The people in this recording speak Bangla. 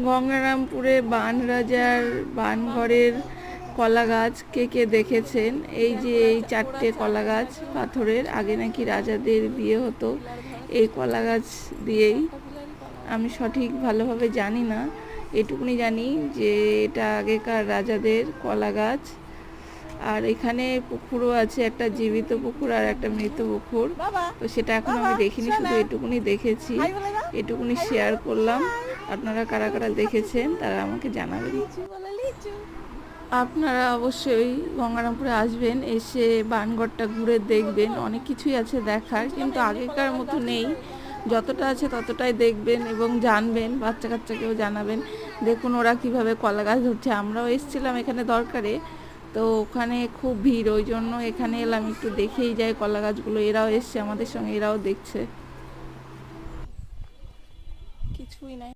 গঙ্গারামপুরে বান রাজার বানঘরের কলা গাছ কে কে দেখেছেন? এই যে এই 4টে কলা গাছ পাথরের, আগে নাকি রাজাদের বিয়ে হতো এই কলা গাছ দিয়েই। আমি সঠিক ভালোভাবে জানি না, এটুকুনি জানি যে এটা আগেকার রাজাদের কলা গাছ। আর এখানে পুকুরও আছে, একটা জীবিত পুকুর আর একটা মৃত পুকুর। তো সেটা এখন আমি দেখিনি, শুধু এটুকুনি দেখেছি, এটুকুনি শেয়ার করলাম। আপনারা কারা কারা দেখেছেন তারা আমাকে জানাবেন। আপনারা অবশ্যই গঙ্গারামপুরে আসবেন, এসে বানগড়টা ঘুরে দেখবেন। অনেক কিছুই আছে দেখার, কিন্তু আগেকার মতো নেই। যতটা আছে ততটাই দেখবেন এবং জানবেন, বাচ্চা কাচ্চাকেও জানাবেন। দেখুন ওরা কিভাবে কলা গাছ ধরছে। আমরাও এসেছিলাম এখানে দরকারে, তো ওখানে খুব ভিড়, ওই জন্য এখানে এলাম, একটু দেখেই যাই কলা গাছগুলো। এরাও এসছে আমাদের সঙ্গে, এরাও দেখছে। কিছুই নাই।